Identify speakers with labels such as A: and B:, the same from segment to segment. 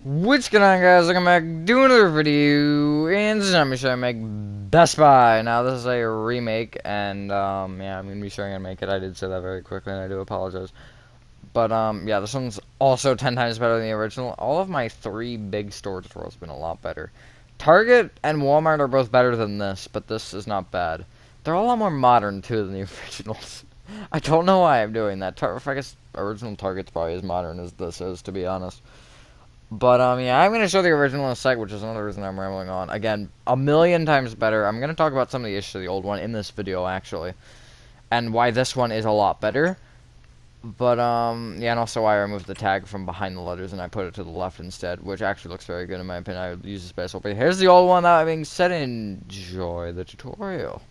A: What's going on, guys? Welcome back to another video, and this time I'm showing make Best Buy. Now this is a remake, and yeah, I'm gonna be showing how to make it. I did say that very quickly, and I do apologize. But yeah, this one's also 10 times better than the original. All of my three big store tutorials have been a lot better. Target and Walmart are both better than this, but this is not bad. They're all a lot more modern too than the originals. I don't know why I'm doing that. I guess original Target's probably as modern as this is, to be honest. But, yeah, I'm going to show the original in a sec, which is another reason I'm rambling on. Again, a million times better. I'm going to talk about some of the issues of the old one in this video, actually. And why this one is a lot better. But, yeah, and also why I removed the tag from behind the letters and I put it to the left instead, which actually looks very good in my opinion. I would use this best. But here's the old one. That being said, enjoy the tutorial.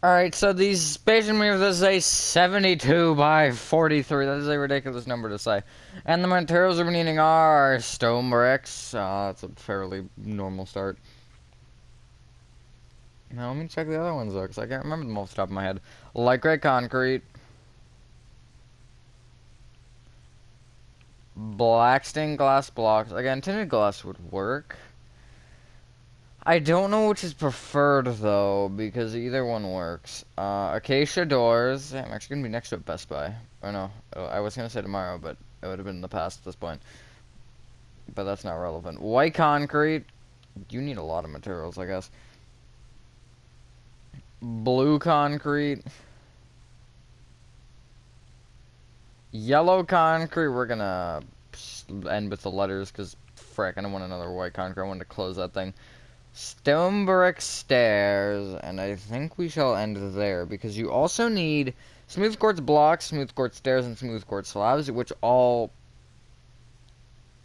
A: Alright, so the space meters is a 72 by 43. That is a ridiculous number to say. And the materials we're needing are stone bricks. That's a fairly normal start. Now, let me check the other ones, though, because I can't remember them off the top of my head. Light gray concrete. Black stained glass blocks. Again, tinted glass would work. I don't know which is preferred, though, because either one works. Acacia doors. I'm actually going to be next to a Best Buy. Or no, I was going to say tomorrow, but it would have been in the past at this point. But that's not relevant. White concrete. You need a lot of materials, I guess. Blue concrete. Yellow concrete. We're going to end with the letters, because, frick, I don't want another white concrete. I wanted to close that thing. Stone brick stairs, and I think we shall end there, because you also need smooth quartz blocks, smooth quartz stairs, and smooth quartz slabs, which all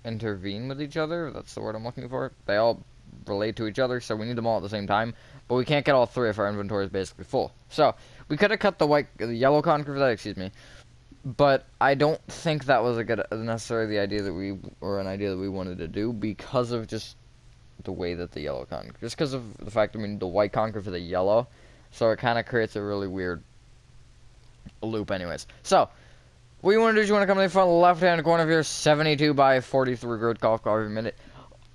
A: intervene with each other. That's the word I'm looking for. They all relate to each other, so we need them all at the same time, but we can't get all three if our inventory is basically full. So, we could have cut the yellow concrete for that, excuse me, but I don't think that was necessarily the idea that an idea that we wanted to do, because of just the way that the yellow concrete, just because of the fact that we need the white concrete for the yellow, so it kind of creates a really weird loop anyways. So, what you want to do is you want to come to the front left-hand corner of your 72 by 43 grid golf cart per minute.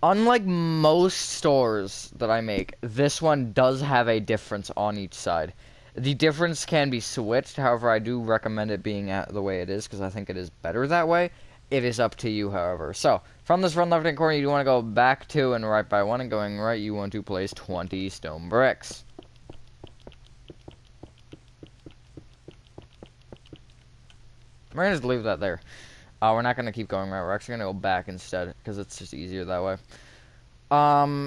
A: Unlike most stores that I make, this one does have a difference on each side. The difference can be switched, however, I do recommend it being the way it is, because I think it is better that way. It is up to you, however. So, from this front left-hand corner, you want to go back 2 and right by 1, and going right, you want to place 20 stone bricks. We're going to just leave that there. We're not going to keep going right. We're actually going to go back instead, because it's just easier that way.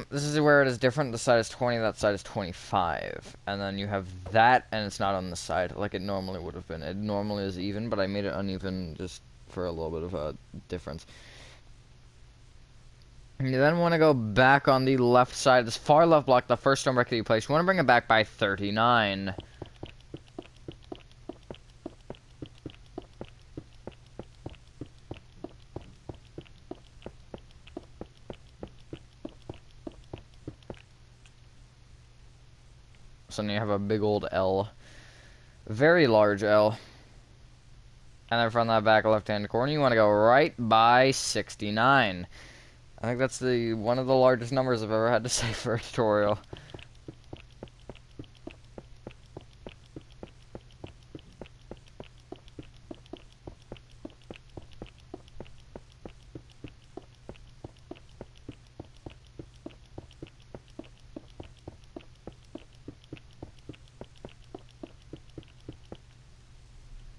A: This is where it is different. This side is 20, that side is 25. And then you have that, and it's not on the side, like it normally would have been. It normally is even, but I made it uneven just for a little bit of a difference. You then want to go back on the left side, this far left block, the first stone brick that you place. You want to bring it back by 39. So now you have a big old L. Very large L. And then from that back left-hand corner, you want to go right by 69. I think that's one of the largest numbers I've ever had to say for a tutorial.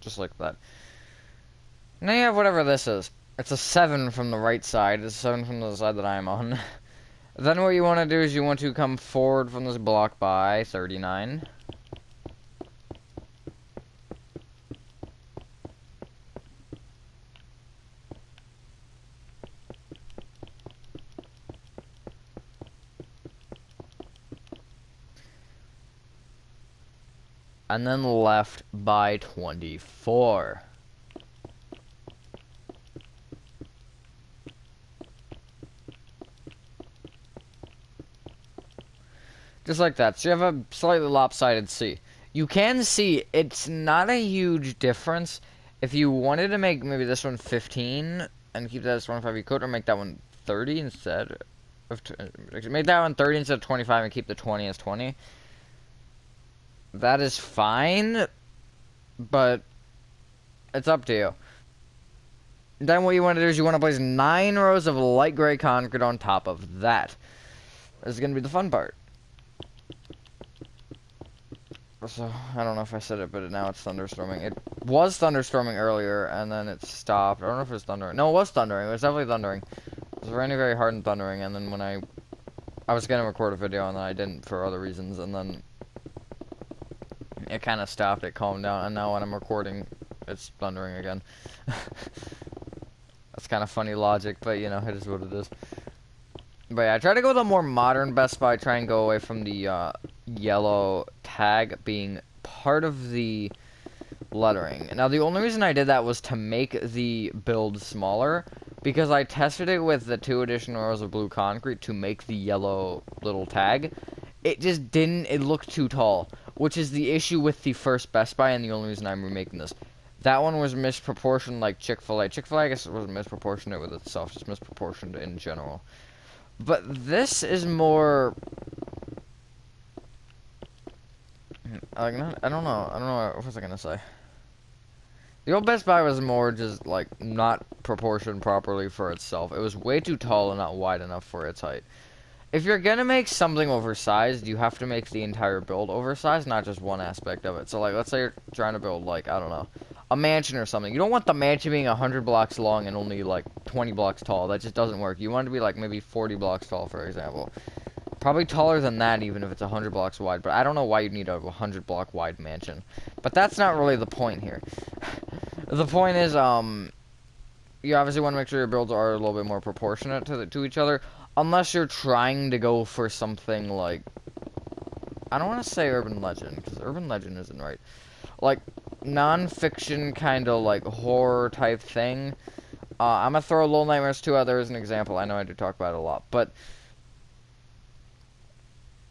A: Just like that. Now you have whatever this is. It's a 7 from the right side. It's a 7 from the side that I'm on. Then what you want to do is you want to come forward from this block by 39. And then left by 24. Just like that. So you have a slightly lopsided C. You can see it's not a huge difference. If you wanted to make maybe this one 15, and keep that as 25 you could, or make that one 30 instead of make that one 30 instead of 25 and keep the 20 as 20. That is fine, but it's up to you. Then what you want to do is you want to place 9 rows of light gray concrete on top of that. This is going to be the fun part. So, I don't know if I said it, but now it's thunderstorming. It was thunderstorming earlier, and then it stopped. I don't know if it was thundering. No, it was thundering. It was definitely thundering. It was raining very hard and thundering, and then when I was going to record a video, and then I didn't for other reasons, and then it kind of stopped. It calmed down, and now when I'm recording, it's thundering again. That's kind of funny logic, but, you know, it is what it is. But yeah, I try to go with a more modern Best Buy, try and go away from the yellow tag being part of the lettering. Now, the only reason I did that was to make the build smaller, because I tested it with the 2 additional rows of blue concrete to make the yellow little tag. It just didn't, it looked too tall, which is the issue with the first Best Buy and the only reason I'm remaking this. That one was misproportioned like Chick-fil-A. Chick-fil-A, I guess, wasn't misproportionate with itself, just misproportioned in general. But this is more... like, I don't know, what was I gonna say? The old Best Buy was more just, like, not proportioned properly for itself. It was way too tall and not wide enough for its height. If you're gonna make something oversized, you have to make the entire build oversized, not just one aspect of it. So, like, let's say you're trying to build, like, I don't know, a mansion or something. You don't want the mansion being 100 blocks long and only, like, 20 blocks tall. That just doesn't work. You want it to be, like, maybe 40 blocks tall, for example. Probably taller than that, even if it's 100 blocks wide. But I don't know why you'd need a 100 block wide mansion. But that's not really the point here. The point is, you obviously want to make sure your builds are a little bit more proportionate to each other. Unless you're trying to go for something like... I don't want to say urban legend, because urban legend isn't right. Like, non-fiction kind of, like, horror type thing. I'm going to throw Little Nightmares 2 out there as an example. I know I do talk about it a lot. But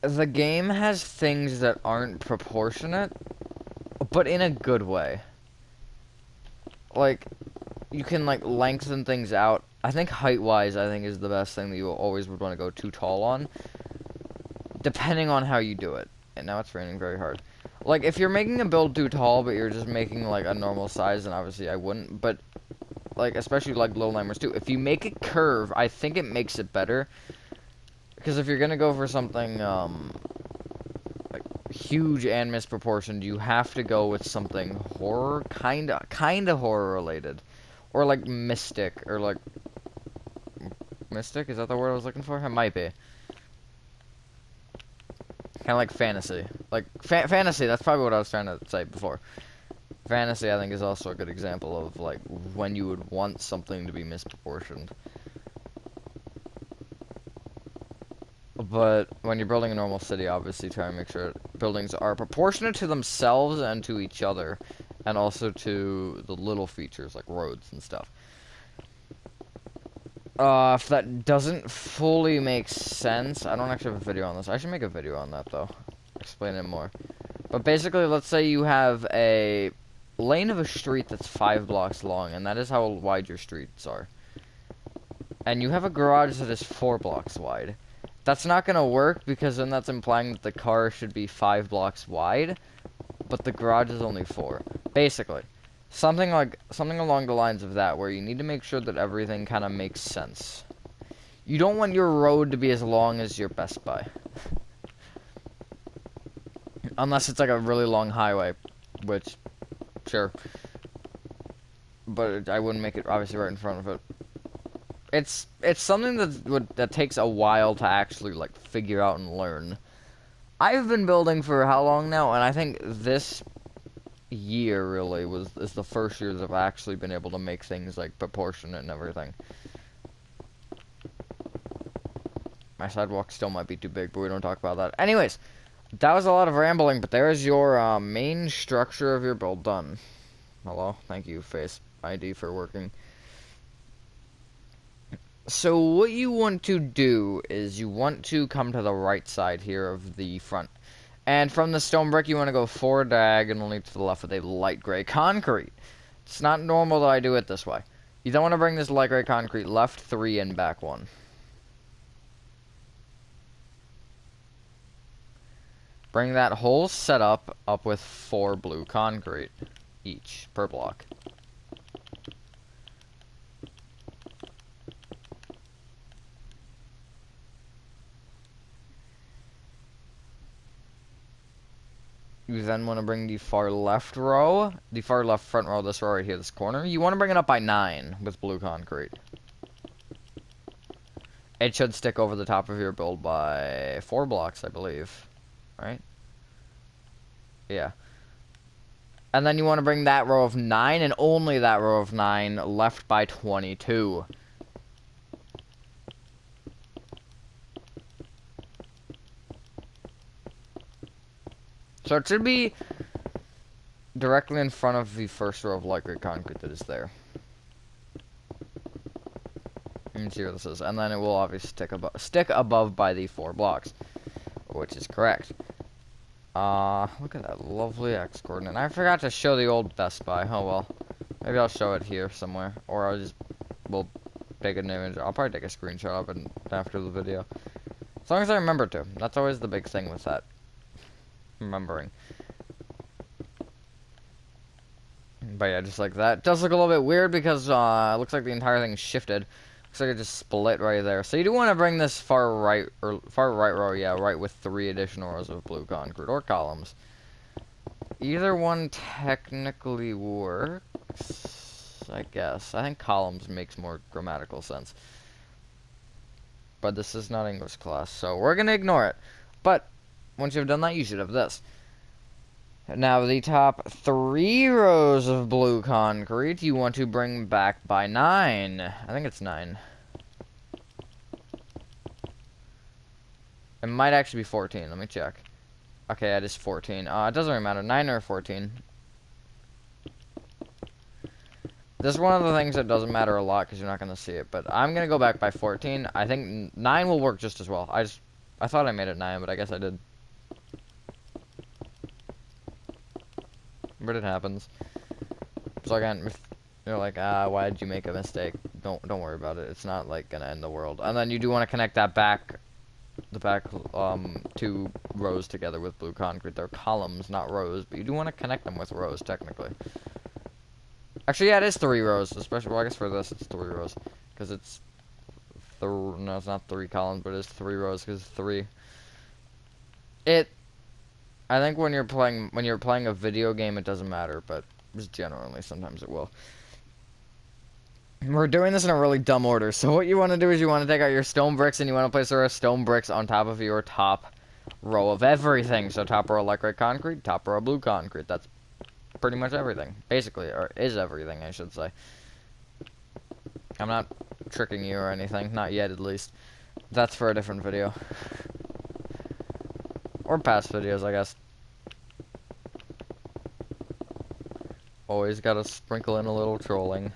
A: the game has things that aren't proportionate, but in a good way. Like, you can, like, lengthen things out. I think height-wise, I think is the best thing that you always would want to go too tall on. Depending on how you do it. And now it's raining very hard. Like, if you're making a build too tall, but you're just making, like, a normal size, then obviously I wouldn't. But, like, especially, like, Little Nightmares 2. If you make it curve, I think it makes it better. Because if you're gonna go for something, like, huge and misproportioned, you have to go with something horror, kinda horror-related. Or, like, mystic, or, like... Mystic? Is that the word I was looking for? It might be. Kind of like fantasy. Like, fantasy, that's probably what I was trying to say before. Fantasy, I think, is also a good example of, like, when you would want something to be misproportioned. But when you're building a normal city, obviously try and make sure buildings are proportionate to themselves and to each other. And also to the little features, like roads and stuff. If that doesn't fully make sense, I don't actually have a video on this. I should make a video on that, though. Explain it more. But basically, let's say you have a lane of a street that's 5 blocks long, and that is how wide your streets are. And you have a garage that is 4 blocks wide. That's not going to work, because then that's implying that the car should be 5 blocks wide, but the garage is only 4. Basically. Something along the lines of that, where you need to make sure that everything kind of makes sense. You don't want your road to be as long as your Best Buy. Unless it's like a really long highway, which, sure. But I wouldn't make it, obviously, right in front of it. It's something that takes a while to actually, like, figure out and learn. I've been building for how long now, and I think this year really is the first year that I've actually been able to make things like proportionate and everything. My sidewalk still might be too big, but we don't talk about that. Anyways, that was a lot of rambling, but there's your main structure of your build done. Hello, thank you, Face ID, for working. So what you want to do is you want to come to the right side here of the front. And from the stone brick, you want to go 4 diagonally to the left with a light gray concrete. It's not normal that I do it this way. You don't want to bring this light gray concrete left 3 and back 1. Bring that whole setup up with 4 blue concrete each per block. You then want to bring the far left row, the far left front row, this row right here, this corner. You want to bring it up by 9 with blue concrete. It should stick over the top of your build by 4 blocks, I believe. Right? Yeah. And then you want to bring that row of 9, and only that row of 9, left by 22. So it should be directly in front of the first row of light gray concrete that is there. You can see where this is. And then it will obviously stick above by the 4 blocks, which is correct. Look at that lovely X coordinate. I forgot to show the old Best Buy. Oh well. Maybe I'll show it here somewhere. Or we'll take an image. I'll probably take a screenshot of it after the video. As long as I remember to. That's always the big thing with that. Remembering. But yeah, just like that. It does look a little bit weird because it looks like the entire thing shifted. Looks like it just split right there. So you do want to bring this far right row, yeah, right with 3 additional rows of blue concrete or columns. Either one technically works, I guess. I think columns makes more grammatical sense. But this is not English class, so we're gonna ignore it. But once you've done that, you should have this. Now, the top 3 rows of blue concrete, you want to bring back by 9. I think it's 9. It might actually be 14. Let me check. Okay, it is 14. It doesn't really matter. 9 or 14. This is one of the things that doesn't matter a lot because you're not going to see it. But I'm going to go back by 14. I think 9 will work just as well. I thought I made it 9, but I guess I did. But it happens. So again, if you're like, why did you make a mistake? Don't worry about it. It's not like gonna end the world. And then you do want to connect that the back 2 rows together with blue concrete. They're columns, not rows, but you do want to connect them with rows technically. Actually, yeah, it is 3 rows. Especially, well, I guess for this it's 3 rows because it's no, it's not 3 columns, but it's 3 rows because 3. I think when you're playing a video game, it doesn't matter, but just generally, sometimes it will. We're doing this in a really dumb order, so what you want to do is you want to take out your stone bricks, and you want to place the stone bricks on top of your top row of everything. So top row light gray concrete, top row blue concrete. That's pretty much everything, basically, or is everything, I should say. I'm not tricking you or anything, not yet at least. That's for a different video. Or past videos, I guess. Always gotta sprinkle in a little trolling.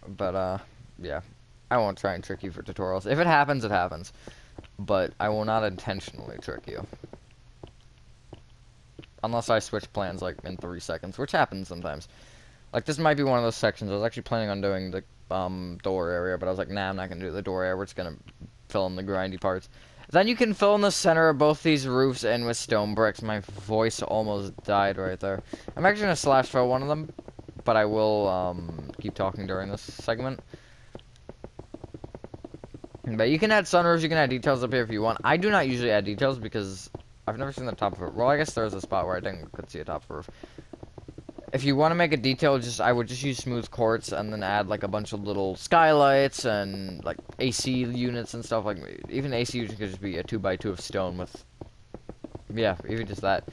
A: But, yeah. I won't try and trick you for tutorials. If it happens, it happens. But I will not intentionally trick you. Unless I switch plans, like, in 3 seconds, which happens sometimes. Like, this might be one of those sections. I was actually planning on doing the, door area, but I was like, nah, I'm not gonna do the door area. We're just gonna fill in the grindy parts. Then you can fill in the center of both these roofs in with stone bricks. My voice almost died right there. I'm actually gonna slash fill one of them, but I will, keep talking during this segment. But you can add sunroofs, you can add details up here if you want. I do not usually add details because I've never seen the top of it. Well, I guess there's a spot where I could see a top of a roof. If you want to make a detail, I would just use smooth quartz and then add like a bunch of little skylights and like AC units and stuff. Like even AC units could just be a 2x2 of stone with, yeah, even just that.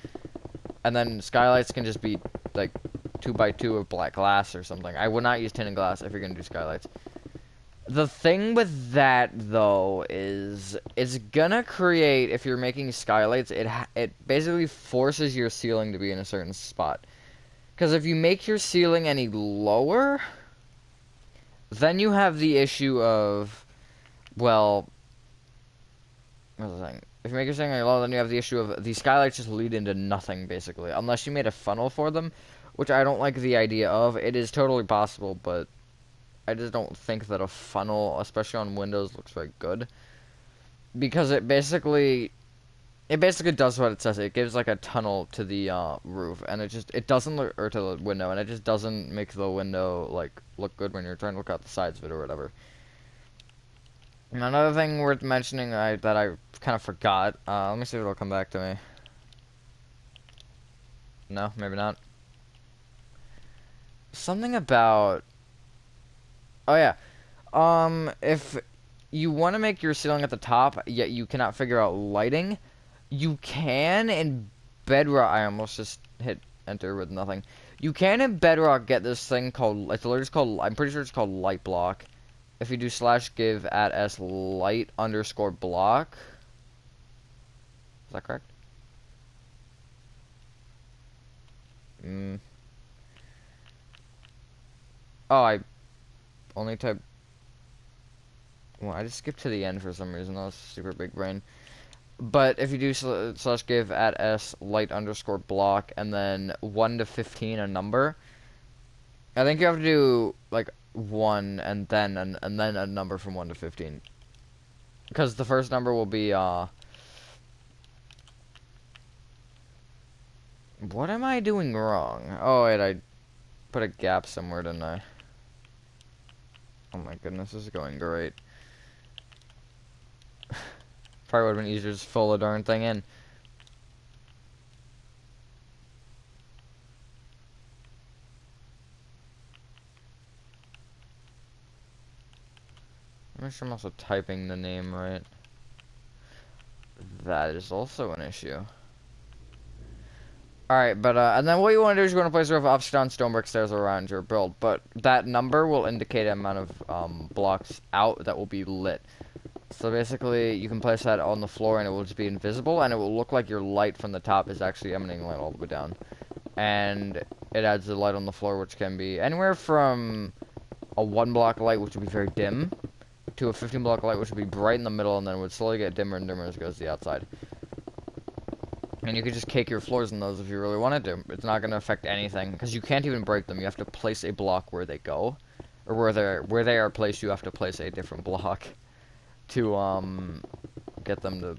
A: And then skylights can just be like 2x2 of black glass or something. I would not use tinted glass if you're gonna do skylights. The thing with that though is it's gonna create, if you're making skylights, it basically forces your ceiling to be in a certain spot. Because if you make your ceiling any lower, then you have the issue of, well, what's the thing? If you make your ceiling any lower, then you have the issue of the skylights just lead into nothing, basically. Unless you made a funnel for them, which I don't like the idea of. It is totally possible, but I just don't think that a funnel, especially on windows, looks very good. Because it basically does what it says. It gives like a tunnel to the roof, and it doesn't look, or to the window, and it just doesn't make the window like look good when you're trying to look out the sides of it or whatever. And another thing worth mentioning that I kind of forgot. Let me see if it'll come back to me. No, maybe not. Something about. Oh yeah. If you want to make your ceiling at the top, yet you cannot figure out lighting, you can in Bedrock. I almost just hit enter with nothing. You can in Bedrock get this thing called. It's literally called. I'm pretty sure it's called light block. If you do /give at s light underscore block. Is that correct? Oh, I only typed. Well, I just skipped to the end for some reason. That was super big brain. But if you do /give at s light underscore block and then 1 to 15 a number, I think you have to do like 1 and then a number from 1 to 15. Because the first number will be what am I doing wrong? Oh wait, I put a gap somewhere, didn't I? Oh my goodness, this is going great. Probably would have been easier to just fill the darn thing in. I'm not sure I'm also typing the name right. That is also an issue. Alright, but, and then what you want to do is you want to place a row of upstairs stone brick stairs around your build, but that number will indicate an amount of, blocks out that will be lit. So basically, you can place that on the floor and it will just be invisible, and it will look like your light from the top is actually emanating light all the way down. And it adds the light on the floor, which can be anywhere from a 1 block light, which would be very dim, to a 15 block light, which would be bright in the middle, and then would slowly get dimmer and dimmer as it goes to the outside. And you could just cake your floors in those if you really wanted to. It's not going to affect anything, because you can't even break them. You have to place a block where they go, or where they are placed. You have to place a different block to get them to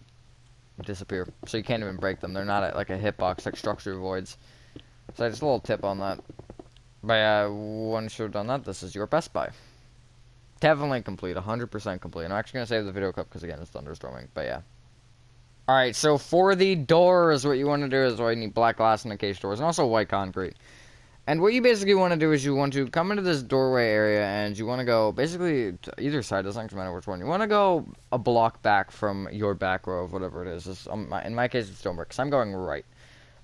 A: disappear. So you can't even break them. They're not like a hitbox, like structure voids. So just a little tip on that. But yeah, once you've done that, this is your Best Buy. Definitely complete, 100% complete. I'm actually going to save the video clip because, again, it's thunderstorming, but yeah. Alright, so for the doors, what you want to do is, you need black glass and cage doors, and also white concrete. And what you basically want to do is you want to come into this doorway area, and you want to go, basically, to either side, doesn't matter which one. You want to go a block back from your back row of whatever it is. In my case, it's stone brick, because I'm going right.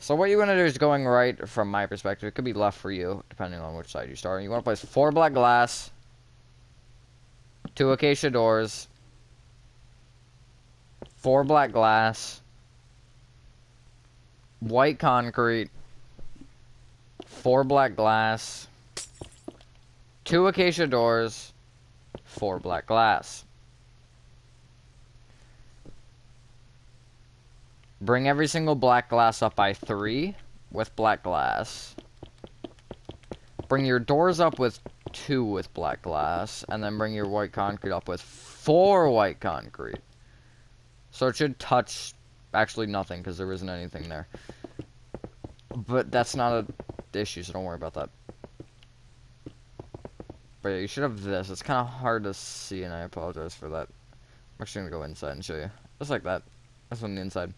A: So what you want to do is going right from my perspective. It could be left for you, depending on which side you start. You want to place 4 black glass, 2 acacia doors, 4 black glass, white concrete, 4 black glass, 2 acacia doors, 4 black glass. Bring every single black glass up by 3 with black glass. Bring your doors up with 2 with black glass, and then bring your white concrete up with 4 white concrete. So it should touch actually nothing because there isn't anything there. But that's not an issue, so don't worry about that. But yeah, you should have this. It's kind of hard to see, and I apologize for that. I'm actually going to go inside and show you. Just like that. That's on the inside.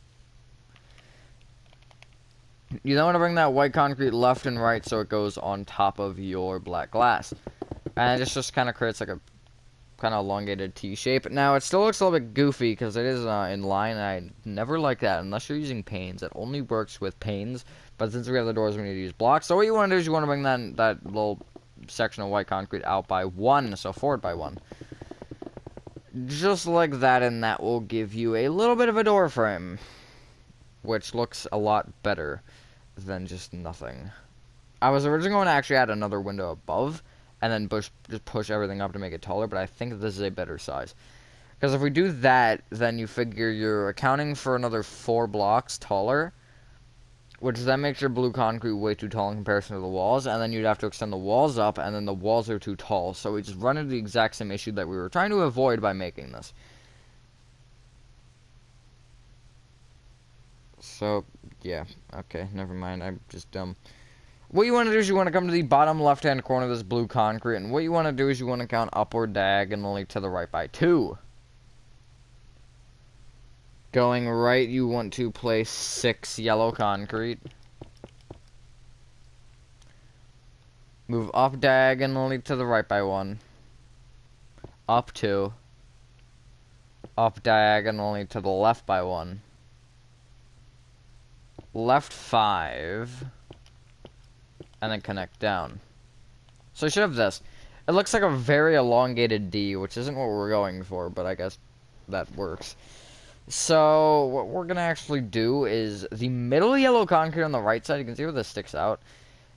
A: You then want to bring that white concrete left and right so it goes on top of your black glass. And it just kind of creates like a kind of elongated T shape. Now it still looks a little bit goofy because it is in line, and I never like that unless you're using panes. It only works with panes, but since we have the doors, we need to use blocks. So what you want to do is you want to bring that little section of white concrete out by 1, so forward by 1. Just like that, and that will give you a little bit of a door frame, which looks a lot better than just nothing. I was originally going to actually add another window above, and then just push everything up to make it taller, but I think this is a better size. Because if we do that, then you figure you're accounting for another 4 blocks taller which then makes your blue concrete way too tall in comparison to the walls, and then you'd have to extend the walls up, and then the walls are too tall. So we just run into the exact same issue that we were trying to avoid by making this. So, yeah, okay, never mind, I'm just dumb. What you want to do is you want to come to the bottom left-hand corner of this blue concrete, and what you want to do is you want to count upward diagonally to the right by 2. Going right, you want to place 6 yellow concrete. Move up diagonally to the right by 1. Up 2. Up diagonally to the left by 1. Left 5. And then connect down. So you should have this. It looks like a very elongated D, which isn't what we're going for, but I guess that works. So, what we're going to actually do is the middle yellow concrete on the right side, you can see where this sticks out.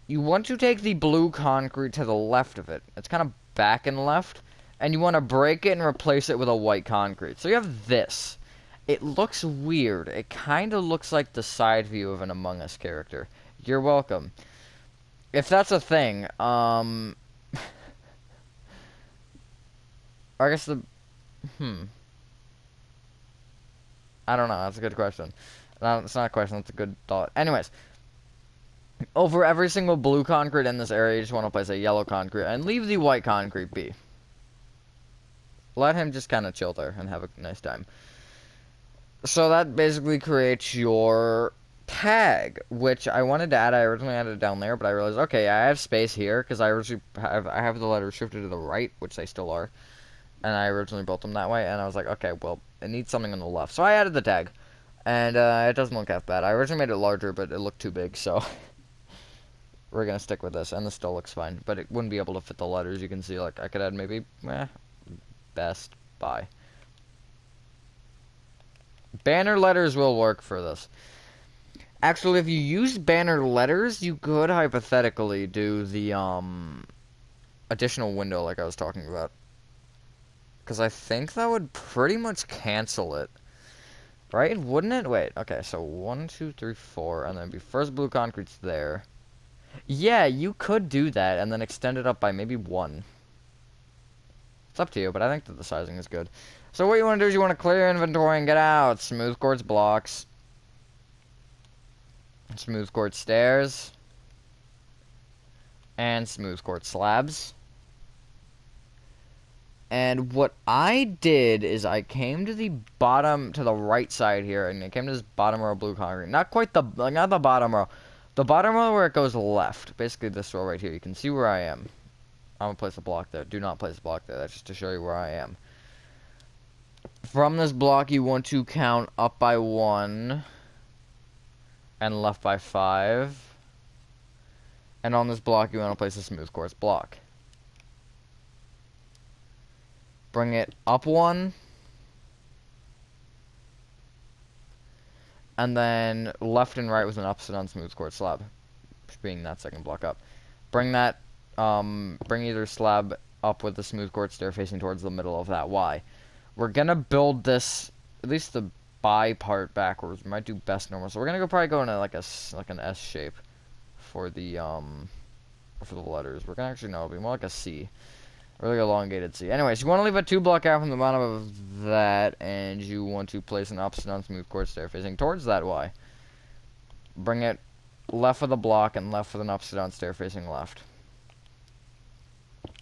A: You want to take the blue concrete to the left of it. It's kind of back and left. And you want to break it and replace it with a white concrete. So you have this. It looks weird. It kind of looks like the side view of an Among Us character. You're welcome. If that's a thing, I guess I don't know, that's a good question. No, it's not a question, that's a good thought. Anyways, over every single blue concrete in this area, you just want to place a yellow concrete, and leave the white concrete be. Let him just kind of chill there and have a nice time. So that basically creates your tag, which I wanted to add. I originally added it down there, but I realized, okay, I have space here, because I have the letters shifted to the right, which they still are. And I originally built them that way, and I was like, okay, well, it needs something on the left. So I added the tag, and it doesn't look half bad. I originally made it larger, but it looked too big, so we're going to stick with this, and this still looks fine. But it wouldn't be able to fit the letters. You can see, like, I could add maybe, Best Buy. Banner letters will work for this. Actually, if you use banner letters, you could hypothetically do the, additional window like I was talking about. Because I think that would pretty much cancel it. Right? Wouldn't it? Wait, okay, so 1, 2, 3, 4, and then be first blue concrete's there. Yeah, you could do that, and then extend it up by maybe 1. It's up to you, but I think that the sizing is good. So what you want to do is you want to clear inventory and get out. Smooth quartz blocks. Smooth quartz stairs. And smooth quartz slabs. And what I did is I came to the bottom, to the right side here, and I came to this bottom row of blue concrete. Not quite the, like, not the bottom row. The bottom row where it goes left. Basically this row right here. You can see where I am. I'm going to place a block there. Do not place a block there. That's just to show you where I am. From this block, you want to count up by 1. And left by 5. And on this block, you want to place a smooth quartz block. Bring it up 1. And then left and right with an upside down smooth quartz slab. Being that second block up. Bring that, bring either slab up with the smooth quartz stair facing towards the middle of that Y. We're gonna build this, at least the by part backwards. We might do best normal. So we're gonna probably go into like an S shape for the letters. We're gonna actually, no, it'll be more like a C. Really elongated C. Anyways, you want to leave a 2 block out from the bottom of that, and you want to place an upside down smooth quartz stair facing towards that Y. Bring it left of the block and left with an upside down stair facing left.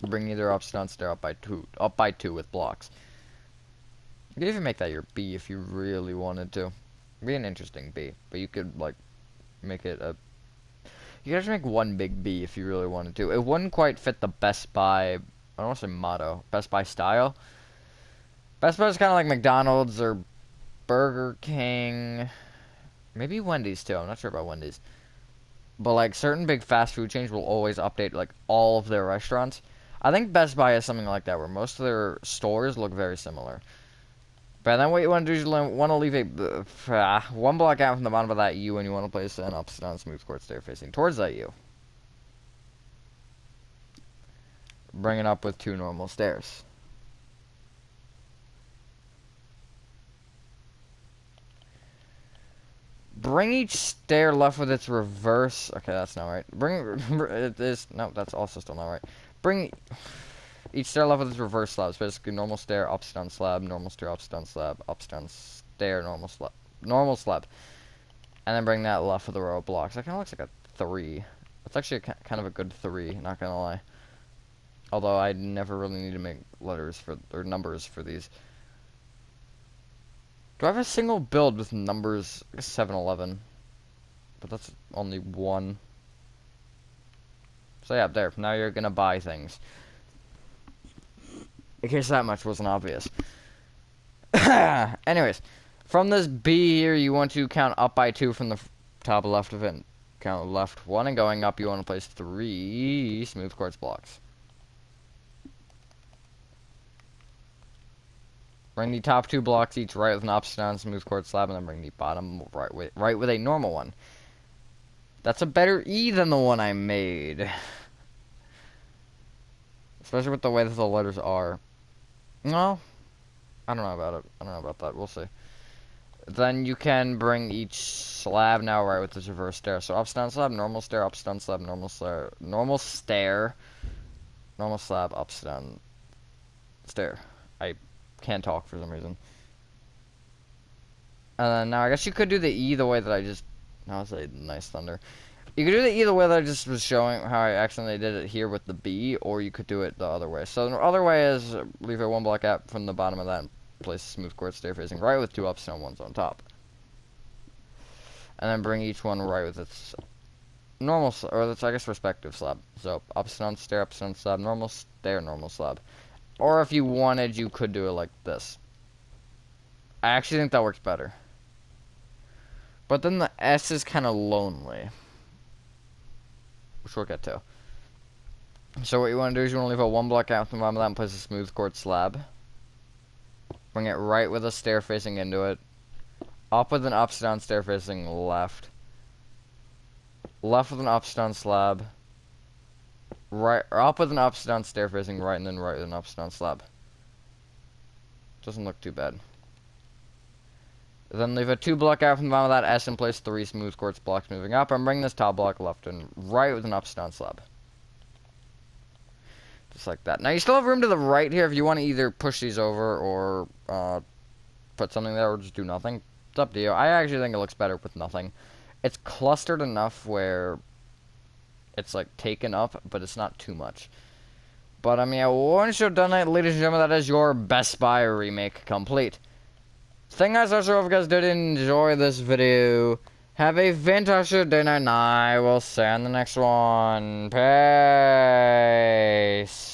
A: Bring either upside down stair up by 2 with blocks. You could even make that your B if you really wanted to. It'd be an interesting B, but you could like make it a. You could actually make one big B if you really wanted to. It wouldn't quite fit the Best Buy. I don't want to say motto. Best Buy style. Best Buy is kind of like McDonald's or Burger King. Maybe Wendy's too. I'm not sure about Wendy's. But like certain big fast food chains will always update like all of their restaurants. I think Best Buy is something like that where most of their stores look very similar. But then what you want to do is you want to leave a 1 block out from the bottom of that U, and you want to place an upside down smooth quartz stair facing towards that U. Bring it up with 2 normal stairs. Bring each stair left with its reverse. Okay, that's not right. It is. No, that's also still not right. Bring each stair left with its reverse slabs. Basically, normal stair, ups, down slab, normal stair, ups, down slab, ups, down stair, normal slab. And then bring that left with the row of blocks. That kind of looks like a 3. It's actually kind of a good 3, not gonna lie. Although I never really need to make letters for or numbers for these. Do I have a single build with numbers 7-Eleven? But that's only 1. So yeah, there. Now you're gonna buy things. In case that much wasn't obvious. Anyways, from this B here, you want to count up by 2 from the top left of it. Count left 1, and going up, you want to place 3 smooth quartz blocks. Bring the top 2 blocks each right with an ups down smooth quartz slab, and then bring the bottom right with a normal one. That's a better E than the one I made. Especially with the way that the letters are. No, I don't know about it. I don't know about that. We'll see. Then you can bring each slab now right with this reverse stair. So ups down slab, normal stair, ups down slab, normal stair, normal slab, ups down stair. I can't talk for some reason. And then now I guess you could do the E the way that I just. That was a nice thunder. You could do it either way that I just was showing how I accidentally did it here with the B, or you could do it the other way. So the other way is leave a 1 block gap from the bottom of that and place a smooth quartz stair facing right with 2 ups and 1s on top. And then bring each one right with its normal, or its, I guess, respective slab. So ups down stair, ups down slab, normal stair, normal slab. Or if you wanted, you could do it like this. I actually think that works better. But then the S is kind of lonely. Which we'll get to. So what you want to do is you want to leave a 1 block out from the bottom of that and place a smooth quartz slab. Bring it right with a stair facing into it. Up with an ups down stair facing left. Left with an ups down slab. Right, or up with an ups down stair facing right, and then right with an ups down slab. Doesn't look too bad. Then leave a 2 block out from the bottom of that S and place 3 smooth quartz blocks moving up, and bring this top block left and right with an ups down slab. Just like that. Now you still have room to the right here if you want to either push these over or put something there or just do nothing. It's up to you. I actually think it looks better with nothing. It's clustered enough where it's like taken up, but it's not too much. But I mean, once you're done it, ladies and gentlemen, that is your Best Buy remake complete. Thank you guys so much. If you guys did enjoy this video, have a fantastic day, night, and I will see you on the next one. Peace.